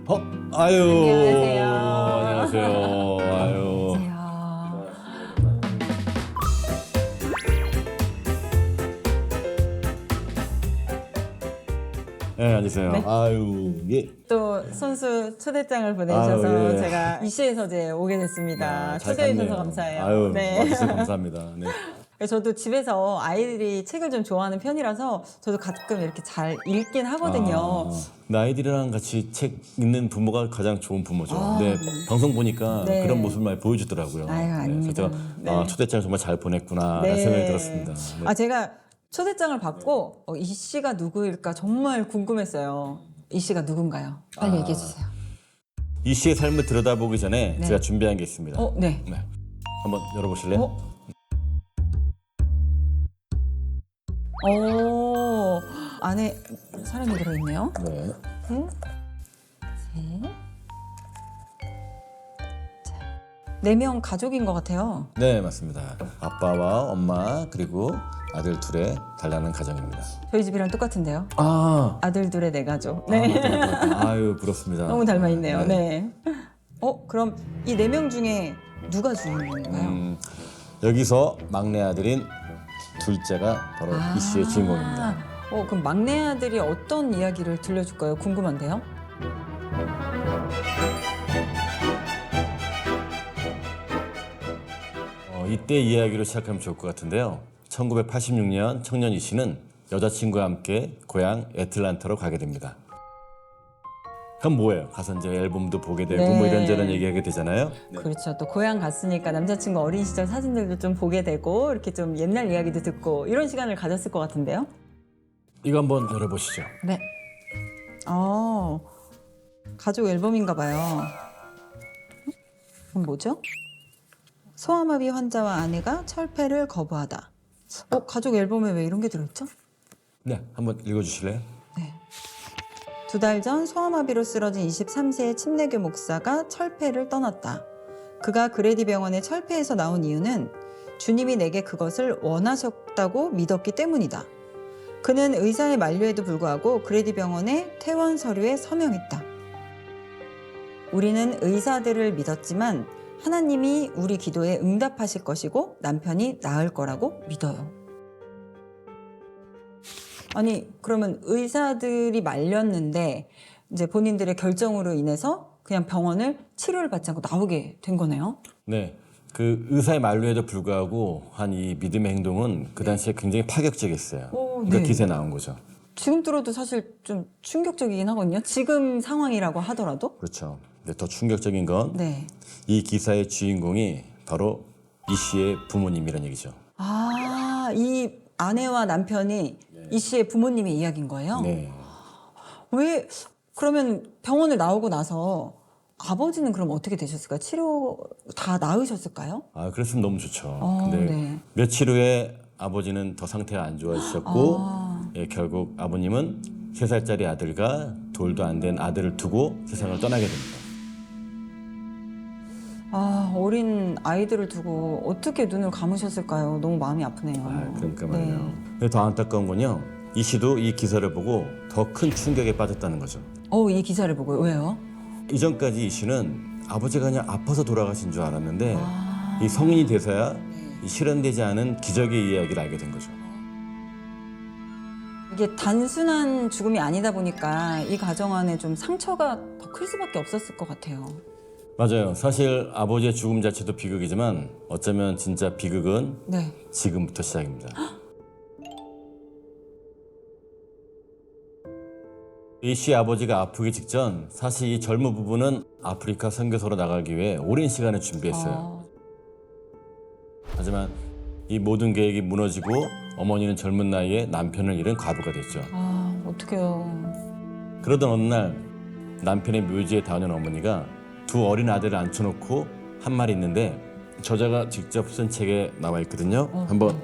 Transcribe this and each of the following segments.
아유. 안녕하세요. 안녕하세요. 아유. 네, 앉으세요. 네. 아유, 예. 또 선수 초대장을 보내주셔서 아유, 예. 제가 이슈에서 이제 오게 됐습니다. 잘 초대해 주셔서 갔네요. 감사해요. 아유, 네. 와주셔서 감사합니다. 네. 저도 집에서 아이들이 책을 좀 좋아하는 편이라서 저도 가끔 이렇게 잘 읽긴 하거든요. 근데 아이들이랑 같이 책 읽는 부모가 가장 좋은 부모죠. 아, 근데 방송 보니까 네. 그런 모습을 많이 보여주더라고요. 아유, 아닙니다. 그래서 제가 네. 초대장을 정말 잘 보냈구나라는 네. 생각이 들었습니다. 네. 제가 초대장을 받고 이 씨가 누구일까 정말 궁금했어요. 이 씨가 누군가요? 빨리 얘기해 주세요. 이 씨의 삶을 들여다보기 전에 네. 제가 준비한 게 있습니다. 네. 네. 한번 열어보실래요? 안에 사람이 들어있네요. 네. 네 명 가족인 것 같아요. 네, 맞습니다. 아빠와 엄마 그리고 아들 둘의 단란한 가정입니다. 저희 집이랑 똑같은데요. 아, 아들 둘의 네 가족. 네. 아유 부럽습니다. 너무 닮아 있네요. 네. 그럼 이 네 명 중에 누가 주인공인가요? 여기서 막내 아들인 둘째가 바로 이 씨의 주인공입니다. 그럼 막내 아들이 어떤 이야기를 들려줄까요? 궁금한데요. 이때 이야기로 시작하면 좋을 것 같은데요. 1986년 청년 이 씨는 여자친구와 함께 고향 애틀란타로 가게 됩니다. 그럼 뭐예요? 가서 이제 앨범도 보게 되고 네. 뭐 이런저런 얘기하게 되잖아요. 그렇죠. 또 고향 갔으니까 남자친구 어린 시절 사진들도 좀 보게 되고 이렇게 좀 옛날 이야기도 듣고 이런 시간을 가졌을 것 같은데요. 이거 한번 열어보시죠. 네. 가족 앨범인가 봐요. 그럼 뭐죠? 소아마비 환자와 아내가 철폐를 거부하다. 가족 앨범에 왜 이런 게 들어있죠? 네, 한번 읽어주실래요? 네. 2달 전 소아마비로 쓰러진 23세의 침례교 목사가 철폐를 떠났다. 그가 그레디 병원의 철폐에서 나온 이유는 주님이 내게 그것을 원하셨다고 믿었기 때문이다. 그는 의사의 만류에도 불구하고 그레디 병원의 퇴원 서류에 서명했다. 우리는 의사들을 믿었지만 하나님이 우리 기도에 응답하실 것이고 남편이 나을 거라고 믿어요. 아니, 그러면 의사들이 말렸는데 이제 본인들의 결정으로 인해서 그냥 병원을 치료를 받지 않고 나오게 된 거네요. 네. 그 의사의 만류에도 불구하고 한 이 믿음의 행동은 그 당시에 굉장히 파격적이었어요. 그러니까 네. 기사에 나온 거죠. 지금 들어도 사실 좀 충격적이긴 하거든요. 지금 상황이라고 하더라도. 그렇죠. 근데 더 충격적인 건 이 네. 기사의 주인공이 바로 이 씨의 부모님이라는 얘기죠. 이 아내와 남편이 이 씨의 부모님의 이야기인 거예요? 네. 왜 그러면 병원을 나오고 나서 아버지는 그럼 어떻게 되셨을까요? 치료 다 나으셨을까요? 그랬으면 너무 좋죠. 근데 네. 며칠 후에 아버지는 더 상태가 안 좋아지셨고 결국 아버님은 3살짜리 아들과 돌도 안 된 아들을 두고 세상을 떠나게 됩니다. 어린 아이들을 두고 어떻게 눈을 감으셨을까요? 너무 마음이 아프네요. 그러니까 말이에요. 네. 근데 더 안타까운 건요. 이 씨도 이 기사를 보고 더 큰 충격에 빠졌다는 거죠. 이 기사를 보고 왜요? 이전까지 이 씨는 아버지가 그냥 아파서 돌아가신 줄 알았는데 이 성인이 돼서야 이 실현되지 않은 기적의 이야기를 알게 된 거죠. 이게 단순한 죽음이 아니다 보니까 이 가정 안에 좀 상처가 더 클 수밖에 없었을 것 같아요. 맞아요. 사실 아버지의 죽음 자체도 비극이지만 어쩌면 진짜 비극은 네. 지금부터 시작입니다. 이 씨 아버지가 아프기 직전 사실 이 젊은 부부는 아프리카 선교소로 나가기 위해 오랜 시간을 준비했어요. 하지만 이 모든 계획이 무너지고 어머니는 젊은 나이에 남편을 잃은 과부가 됐죠. 어떡해요. 그러던 어느 날 남편의 묘지에 닿는 어머니가 두 어린 아들을 앉혀놓고 한 말이 있는데 저자가 직접 쓴 책에 나와 있거든요. 한번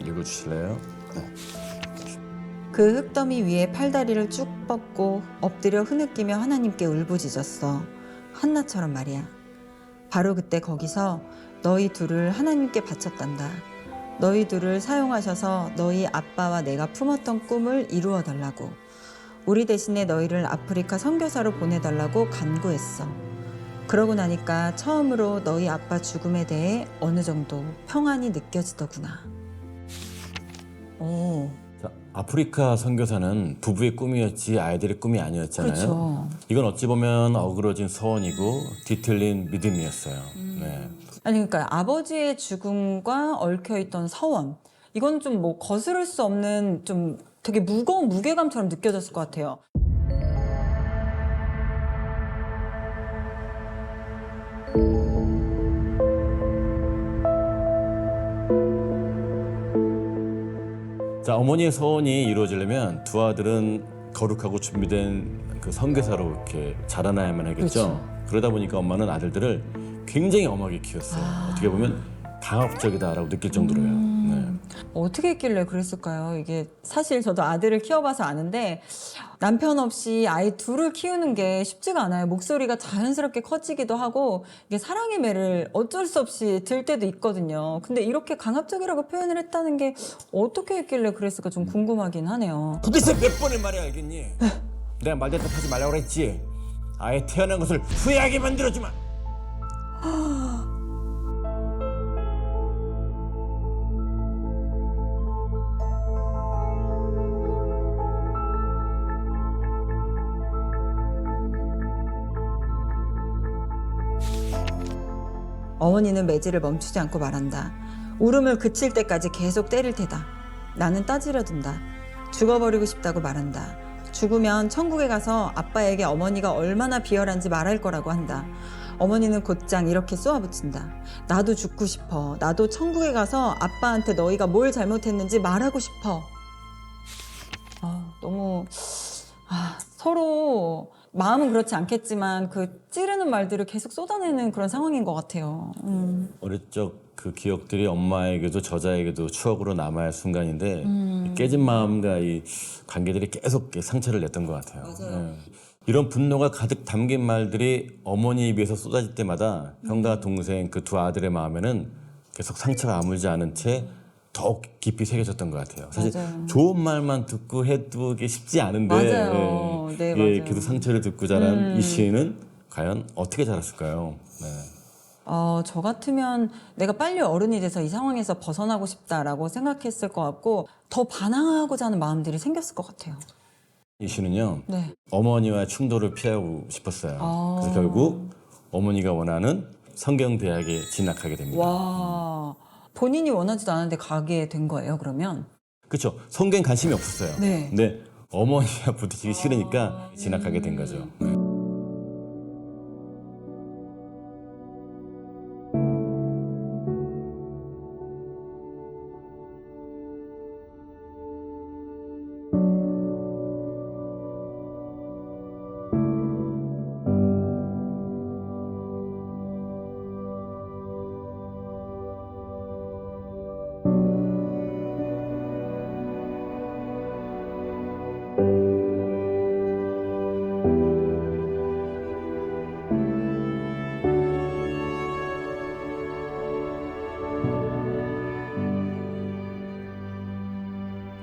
읽어주실래요? 네. 그 흙더미 위에 팔다리를 쭉 뻗고 엎드려 흐느끼며 하나님께 울부짖었어. 한나처럼 말이야. 바로 그때 거기서 너희 둘을 하나님께 바쳤단다. 너희 둘을 사용하셔서 너희 아빠와 내가 품었던 꿈을 이루어 달라고. 우리 대신에 너희를 아프리카 선교사로 보내달라고 간구했어. 그러고 나니까 처음으로 너희 아빠 죽음에 대해 어느 정도 평안이 느껴지더구나. 오, 자, 아프리카 선교사는 부부의 꿈이었지 아이들의 꿈이 아니었잖아요. 그렇죠. 이건 어찌 보면 어그러진 소원이고 뒤틀린 믿음이었어요. 네. 아니 그러니까 아버지의 죽음과 얽혀있던 서원, 이건 좀 뭐 거스를 수 없는 좀 되게 무거운 무게감처럼 느껴졌을 것 같아요. 자, 어머니의 소원이 이루어지려면 두 아들은 거룩하고 준비된 그 선교사로 이렇게 자라나야만 하겠죠. 그렇죠. 그러다 보니까 엄마는 아들들을 굉장히 엄하게 키웠어요. 어떻게 보면 강압적이다라고 느낄 정도로요. 네. 어떻게 했길래 그랬을까요? 이게 사실 저도 아들을 키워봐서 아는데 남편 없이 아이 둘을 키우는 게 쉽지가 않아요. 목소리가 자연스럽게 커지기도 하고 이게 사랑의 매를 어쩔 수 없이 들 때도 있거든요. 근데 이렇게 강압적이라고 표현을 했다는 게 어떻게 했길래 그랬을까 좀 궁금하긴 하네요. 도대체 몇 번을 말해야 알겠니? 내가 말 대답하지 말라고 그랬지. 아예 태어난 것을 후회하게 만들어주마. 어머니는 매질을 멈추지 않고 말한다. 울음을 그칠 때까지 계속 때릴 테다. 나는 따지려든다. 죽어버리고 싶다고 말한다. 죽으면 천국에 가서 아빠에게 어머니가 얼마나 비열한지 말할 거라고 한다. 어머니는 곧장 이렇게 쏘아붙인다. 나도 죽고 싶어. 나도 천국에 가서 아빠한테 너희가 뭘 잘못했는지 말하고 싶어. 너무 서로 마음은 그렇지 않겠지만 그 찌르는 말들을 계속 쏟아내는 그런 상황인 것 같아요. 어릴 적 그 기억들이 엄마에게도 저자에게도 추억으로 남아야 할 순간인데 이 깨진 마음과 이 관계들이 계속 상처를 냈던 것 같아요. 맞아요. 이런 분노가 가득 담긴 말들이 어머니 입에서 쏟아질 때마다 형과 동생 그 두 아들의 마음에는 계속 상처가 아물지 않은 채 더욱 깊이 새겨졌던 것 같아요. 사실 맞아요. 좋은 말만 듣고 해도 이게 쉽지 않은데 맞아요. 네, 예, 맞아요. 계속 상처를 듣고 자란 이 시인은 과연 어떻게 자랐을까요? 네. 저 같으면 내가 빨리 어른이 돼서 이 상황에서 벗어나고 싶다라고 생각했을 것 같고 더 반항하고자 하는 마음들이 생겼을 것 같아요. 이 시는요. 네. 어머니와 충돌을 피하고 싶었어요. 아. 그래서 결국 어머니가 원하는 성경대학에 진학하게 됩니다. 와, 본인이 원하지도 않았는데 가게 된 거예요, 그러면? 그렇죠. 성경 관심이 없었어요. 네. 근데 어머니가 부딪히기 싫으니까 진학하게 된 거죠.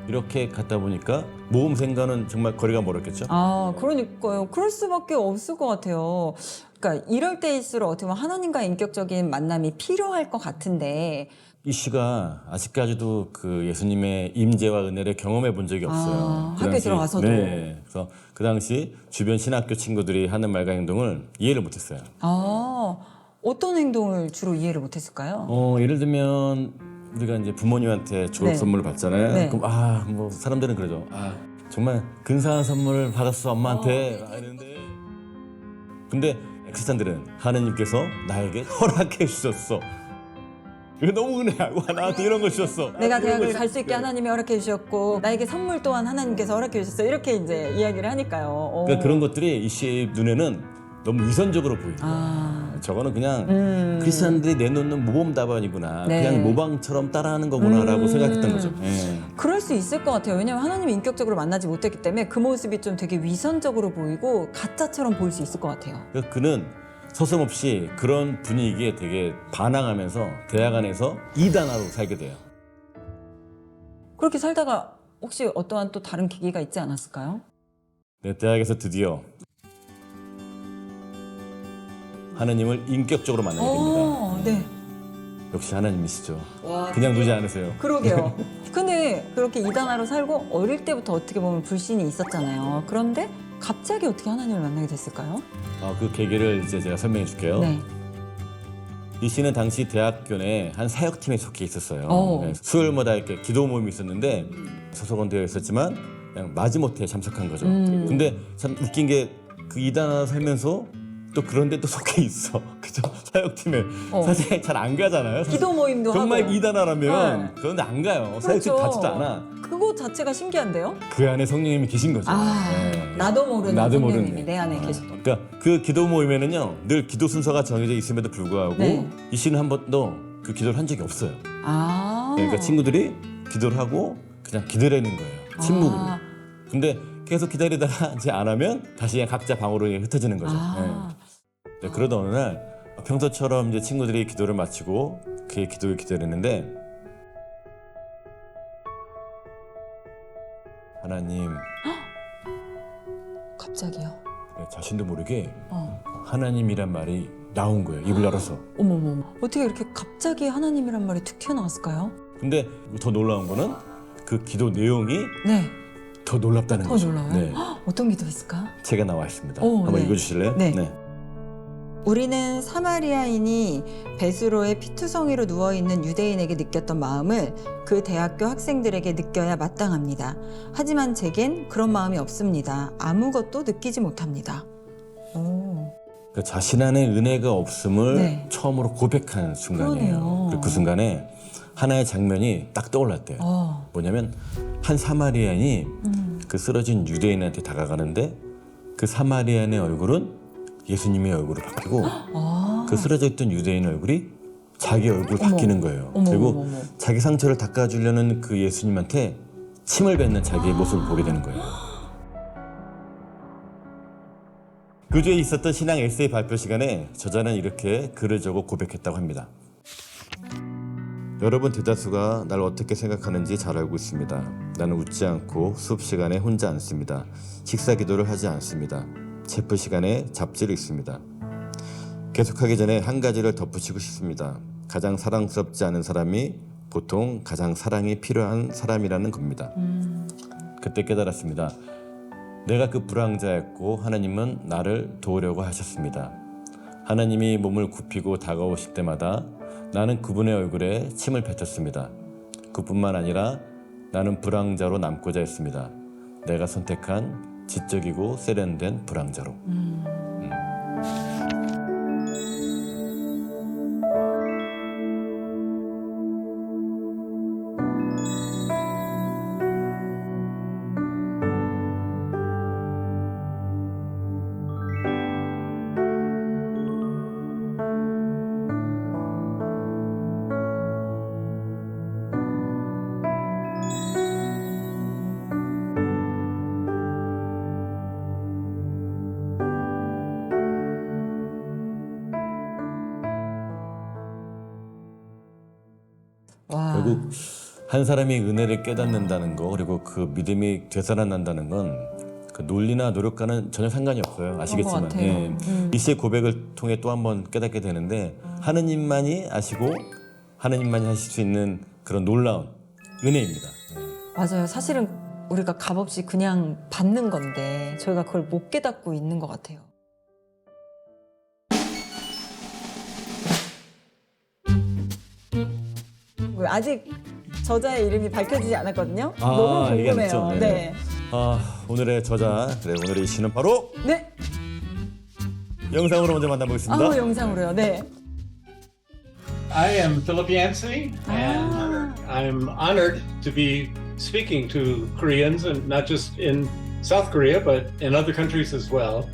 이렇게 갔다 보니까 모험생과는 정말 거리가 멀었겠죠. 그러니까요. 그럴 수밖에 없을 것 같아요. 그러니까 이럴 때일수록 어떻게 보면 하나님과의 인격적인 만남이 필요할 것 같은데 이 씨가 아직까지도 그 예수님의 임재와 은혜를 경험해 본 적이 없어요. 그 학교에 당시, 들어가서도? 네. 그래서 그 당시 주변 신학교 친구들이 하는 말과 행동을 이해를 못했어요. 어떤 행동을 주로 이해를 못했을까요? 예를 들면 우리가 이제 부모님한테 졸업 네. 선물을 받잖아요. 네. 그럼 뭐 사람들은 그러죠. 정말 근사한 선물을 받았어 엄마한테. 이러는데 근데 크리스찬들은 하느님께서 나에게 허락해 주셨어. 이거 너무 은혜야. 와 나한테 이런 거 주셨어. 내가 이런 거 대학을 갈 수 있게 하나님이 허락해 주셨고 나에게 선물 또한 하나님께서 허락해 주셨어. 이렇게 이제 이야기를 하니까요. 그러니까 그런 것들이 이 씨의 눈에는 너무 위선적으로 보이고 저거는 그냥 크리스찬들이 내놓는 모범 답안이구나. 네. 그냥 모방처럼 따라하는 거구나라고 생각했던 거죠. 예. 그럴 수 있을 것 같아요. 왜냐하면 하나님이 인격적으로 만나지 못했기 때문에 그 모습이 좀 되게 위선적으로 보이고 가짜처럼 보일 수 있을 것 같아요. 그래서 그는 서슴없이 그런 분위기에 되게 반항하면서 대학 안에서 이단화로 살게 돼요. 그렇게 살다가 혹시 어떠한 또 다른 계기가 있지 않았을까요? 네, 대학에서 드디어 하나님을 인격적으로 만나게 됩니다. 네. 역시 하나님이시죠. 와, 그냥 두지 않으세요. 그러게요. 근데 그렇게 이단아로 살고 어릴 때부터 어떻게 보면 불신이 있었잖아요. 그런데 갑자기 어떻게 하나님을 만나게 됐을까요? 그 계기를 이제 제가 설명해 줄게요. 네. 이 씨는 당시 대학교 내 한 사역팀에 속해 있었어요. 오. 네, 수요일마다 이렇게 기도 모임이 있었는데 소속은 되어 있었지만 그냥 마지못해 참석한 거죠. 근데 참 웃긴 게 그 이단아 살면서 또 그런데 또 속해 있어. 그죠? 사역팀에 사실 잘 안 가잖아요. 사실 기도 모임도 정말 하고. 이단아라면 네. 그런데 안 가요. 사역팀 가지도 않아. 그거 자체가 신기한데요? 그 안에 성령님이 계신 거죠. 네. 나도 모르는 나도 성령님이 모르는. 내 안에 계셔도. 그러니까 그 기도 모임에는요 늘 기도 순서가 정해져 있음에도 불구하고 네. 이 씨는 한 번도 그 기도를 한 적이 없어요. 아. 그러니까 친구들이 기도를 하고 그냥 기다리는 거예요. 침묵으로. 아. 근데 계속 기다리다가 이제 안 하면 다시 그냥 각자 방으로 흩어지는 거죠. 아. 네. 그러던 어느 날 평소처럼 이제 친구들이 기도를 마치고 그의 기도를 기다리는데 하나님 갑자기요. 자신도 모르게 어. 하나님이란 말이 나온 거예요. 입을 열어서. 어머머머. 어떻게 이렇게 갑자기 하나님이란 말이 툭 튀어나왔을까요? 근데 더 놀라운 거는 그 기도 내용이 네. 더 놀랍다는 더 거죠. 놀라워요? 네. 어떤 기도했을까? 책에 나와 있습니다. 오, 한번 네. 읽어주실래요? 네. 우리는 사마리아인이 베스로의 피투성이로 누워있는 유대인에게 느꼈던 마음을 그 대학교 학생들에게 느껴야 마땅합니다. 하지만 제겐 그런 마음이 없습니다. 아무것도 느끼지 못합니다. 오. 그 자신 안에 은혜가 없음을 네. 처음으로 고백한 순간이에요. 그러네요. 그리고 그 순간에 하나의 장면이 딱 떠올랐대요. 뭐냐면 한 사마리아인이 그 쓰러진 유대인한테 다가가는데 그 사마리아인의 얼굴은 예수님의 얼굴로 바뀌고 그 쓰러져 있던 유대인 얼굴이 자기 얼굴로 바뀌는 거예요. 그리고 자기 상처를 닦아주려는 그 예수님한테 침을 뱉는 자기의 모습을 보게 되는 거예요. 그 뒤에 있었던 신앙 에세이 발표 시간에 저자는 이렇게 글을 적어 고백했다고 합니다. 여러분 대다수가 날 어떻게 생각하는지 잘 알고 있습니다. 나는 웃지 않고 수업 시간에 혼자 앉습니다. 식사 기도를 하지 않습니다. 체프 시간에 잡지를 읽습니다. 계속하기 전에 한 가지를 덧붙이고 싶습니다. 가장 사랑스럽지 않은 사람이 보통 가장 사랑이 필요한 사람이라는 겁니다. 그때 깨달았습니다. 내가 그 불황자였고 하나님은 나를 도우려고 하셨습니다. 하나님이 몸을 굽히고 다가오실 때마다 나는 그분의 얼굴에 침을 뱉었습니다. 그뿐만 아니라 나는 불황자로 남고자 했습니다. 내가 선택한 지적이고 세련된 불황자로. 와. 결국 한 사람이 은혜를 깨닫는다는 거 그리고 그 믿음이 되살아난다는 건 그 논리나 노력과는 전혀 상관이 없어요. 아시겠지만 같아요. 예. 이 씨의 고백을 통해 또 한 번 깨닫게 되는데 하느님만이 아시고 하느님만이 하실 수 있는 그런 놀라운 은혜입니다. 맞아요. 사실은 우리가 값없이 그냥 받는 건데 저희가 그걸 못 깨닫고 있는 것 같아요. 아직 저자의 이름이 밝혀지지 않았거든요. 너무 이게 궁금해요. 아니죠? 네. 오늘의 저자, 오늘의 이 시는 바로 네. 영상으로 먼저 만나보겠습니다. 영상으로요. 네. I am Philip Yancey, and I'm honored to be speaking to Koreans, and not just in South Korea, but in other countries as well.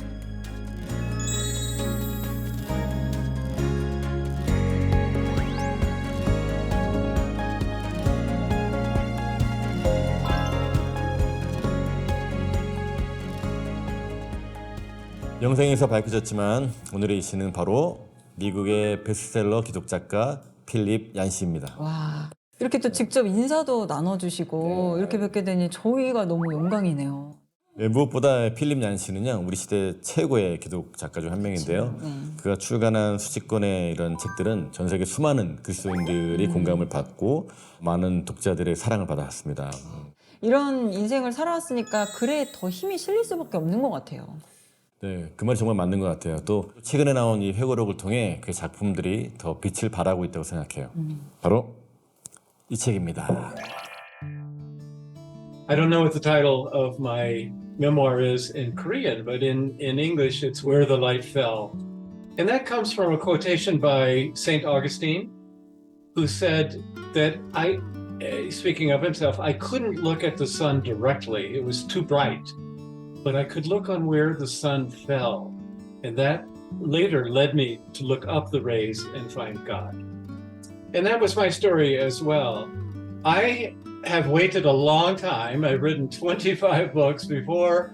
영상에서 밝혀졌지만 오늘의 이 시는 바로 미국의 베스트셀러 기독작가 필립 얀시입니다. 와. 이렇게 또 직접 인사도 나눠주시고 이렇게 뵙게 되니 저희가 너무 영광이네요. 네, 무엇보다 필립 얀시는요 우리 시대 최고의 기독 작가 중 한 명인데요. 그가 출간한 수집권의 이런 책들은 전 세계 수많은 그리스도인들이 공감을 받고 많은 독자들의 사랑을 받아왔습니다. 이런 인생을 살아왔으니까 글에 더 힘이 실릴 수밖에 없는 것 같아요. 네, 그 말이 정말 맞는 것 같아요. 또 최근에 나온 이 회고록을 통해 그 작품들이 더 빛을 발하고 있다고 생각해요. 바로 이 책입니다. I don't know what the title of my memoir is in Korean, but in English it's Where the Light Fell. And that comes from a quotation by St. Augustine, who said that speaking of himself, I couldn't look at the sun directly. It was too bright. But I could look on where the sun fell. And that later led me to look up the rays and find God. And that was my story as well. I have waited a long time. I've written 25 books before,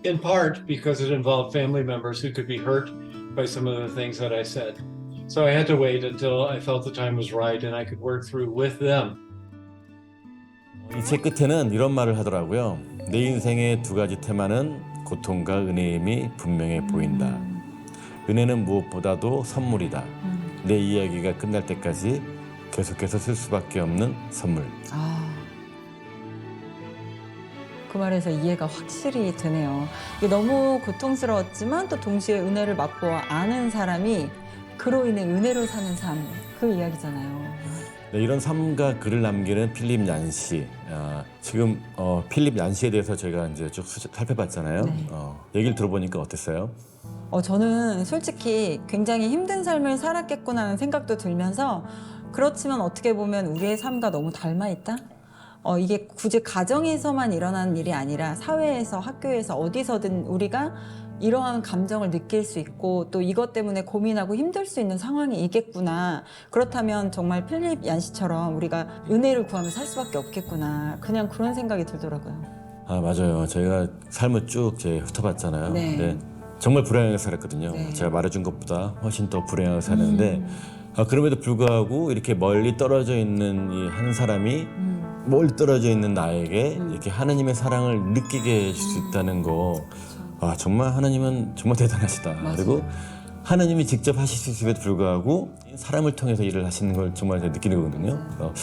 in part because it involved family members who could be hurt by some of the things that I said. So I had to wait until I felt the time was right and I could work through with them. 이 책 끝에는 이런 말을 하더라고요. 내 인생의 두 가지 테마는 고통과 은혜임이 분명해 보인다. 은혜는 무엇보다도 선물이다. 내 이야기가 끝날 때까지 계속해서 쓸 수밖에 없는 선물. 그 말에서 이해가 확실히 되네요. 이게 너무 고통스러웠지만 또 동시에 은혜를 맛보아 아는 사람이 그로 인해 은혜로 사는 삶, 그 이야기잖아요. 네, 이런 삶과 글을 남기는 필립 얀시. 지금 필립 얀시에 대해서 저희가 이제 쭉 살펴봤잖아요. 네. 얘기를 들어보니까 어땠어요? 저는 솔직히 굉장히 힘든 삶을 살았겠구나 하는 생각도 들면서 그렇지만 어떻게 보면 우리의 삶과 너무 닮아 있다? 이게 굳이 가정에서만 일어나는 일이 아니라 사회에서, 학교에서, 어디서든 우리가 이러한 감정을 느낄 수 있고 또 이것 때문에 고민하고 힘들 수 있는 상황이 있겠구나. 그렇다면 정말 필립 얀시처럼 우리가 은혜를 구하며 살 수밖에 없겠구나. 그냥 그런 생각이 들더라고요. 맞아요. 저희가 삶을 쭉 훑어봤잖아요. 네. 근데 정말 불행하게 살았거든요. 네. 제가 말해준 것보다 훨씬 더 불행하게 사는데 그럼에도 불구하고 이렇게 멀리 떨어져 있는 이 한 사람이 멀리 떨어져 있는 나에게 이렇게 하나님의 사랑을 느끼게 해줄 수 있다는 거, 정말 하나님은 정말 대단하시다. 맞아요. 그리고 하나님이 직접 하실 수 있음에도 불구하고 사람을 통해서 일을 하시는 걸 정말 제가 느끼는 거거든요. 그래서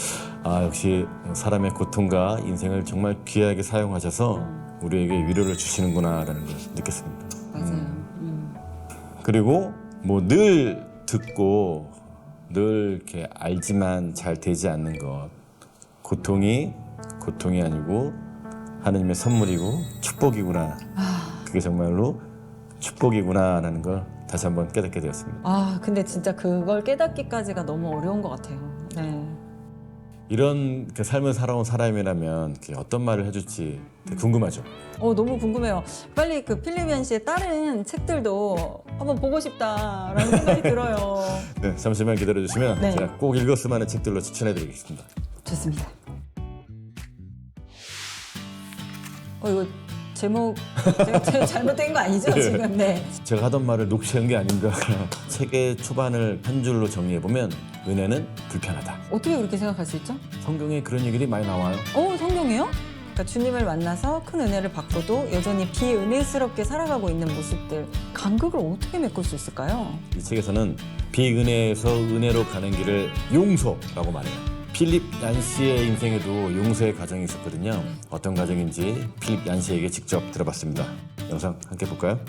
역시 사람의 고통과 인생을 정말 귀하게 사용하셔서 우리에게 위로를 주시는구나라는 걸 느꼈습니다. 맞아요. 그리고 뭐 늘 듣고 늘 이렇게 알지만 잘 되지 않는 것, 고통이 아니고 하나님의 선물이고 축복이구나. 그게 정말로 축복이구나라는 걸 다시 한번 깨닫게 되었습니다. 근데 진짜 그걸 깨닫기까지가 너무 어려운 것 같아요. 네. 이런 삶을 살아온 사람이라면 어떤 말을 해줄지 되게 궁금하죠. 너무 궁금해요. 빨리 그 필립 얀시의 다른 책들도 한번 보고 싶다라는 생각이 들어요. 네, 잠시만 기다려주시면 네. 제가 꼭 읽었으면 하는 책들로 추천해드리겠습니다. 좋습니다. 이거 제목 제가 잘못된 거 아니죠 지금? 네. 제가 하던 말을 녹취한 게 아닌가. 책의 초반을 한 줄로 정리해보면 은혜는 불편하다. 어떻게 그렇게 생각할 수 있죠? 성경에 그런 얘기들이 많이 나와요. 성경이요? 그러니까 주님을 만나서 큰 은혜를 받고도 여전히 비은혜스럽게 살아가고 있는 모습들, 간극을 어떻게 메꿀 수 있을까요? 이 책에서는 비은혜에서 은혜로 가는 길을 용서라고 말해요. 필립 얀시의 인생에도 용서의 과정이 있었거든요. 어떤 과정인지 필립 얀시에게 직접 들어봤습니다. 영상 함께 볼까요?